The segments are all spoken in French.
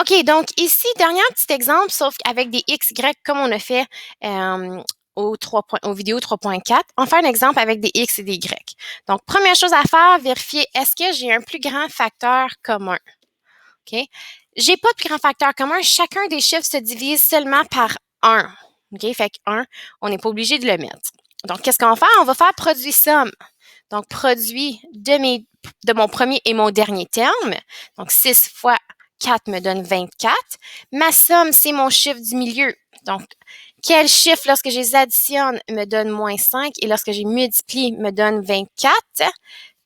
OK, donc ici, dernier petit exemple, sauf qu'avec des x, y, comme on a fait aux vidéos 3.4, on fait un exemple avec des x et des y. Donc, première chose à faire, vérifier est-ce que j'ai un plus grand facteur commun. OK? J'ai pas de plus grand facteur commun. Chacun des chiffres se divise seulement par 1. OK? Fait que 1, on n'est pas obligé de le mettre. Donc, qu'est-ce qu'on va faire? On va faire produit somme. Donc, produit de mon premier et mon dernier terme. Donc, 6 fois 4 me donne 24. Ma somme, c'est mon chiffre du milieu. Donc, quel chiffre, lorsque je les additionne, me donne moins 5 et lorsque je multiplie, me donne 24.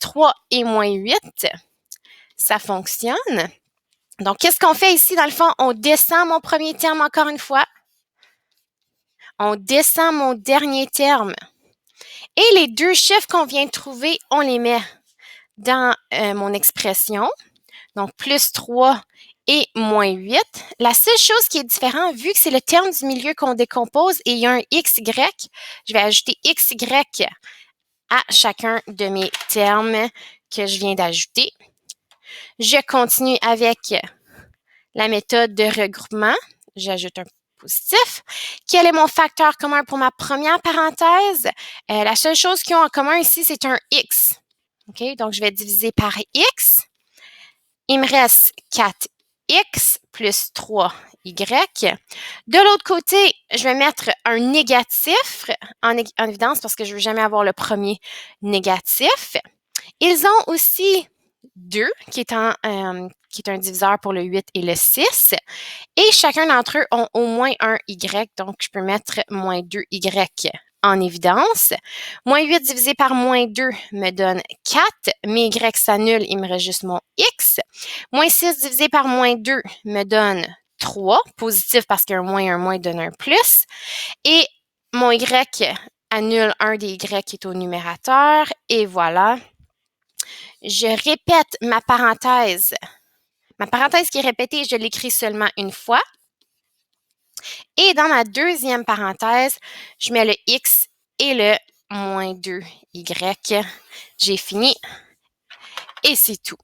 3 et moins 8, ça fonctionne. Donc, qu'est-ce qu'on fait ici, dans le fond? On descend mon premier terme encore une fois. On descend mon dernier terme. Et les deux chiffres qu'on vient de trouver, on les met dans mon expression. Donc, plus 3 et moins 8. La seule chose qui est différente, vu que c'est le terme du milieu qu'on décompose et il y a un XY, je vais ajouter XY à chacun de mes termes que je viens d'ajouter. Je continue avec la méthode de regroupement. J'ajoute un positif. Quel est mon facteur commun pour ma première parenthèse? La seule chose qu'ils ont en commun ici, c'est un X. OK? Donc, je vais diviser par X. Il me reste 4x plus 3y. De l'autre côté, je vais mettre un négatif en évidence parce que je ne veux jamais avoir le premier négatif. Ils ont aussi 2, qui est un diviseur pour le 8 et le 6. Et chacun d'entre eux ont au moins un y, donc je peux mettre moins 2y en évidence. Moins 8 divisé par moins 2 me donne 4. Mes y s'annulent, il me reste juste mon x. Moins 6 divisé par moins 2 me donne 3. Positif parce qu'un moins donne un plus. Et mon y annule un des y qui est au numérateur. Et voilà. Je répète ma parenthèse. Ma parenthèse qui est répétée, je l'écris seulement une fois. Et dans ma deuxième parenthèse, je mets le X et le moins 2Y. J'ai fini et c'est tout.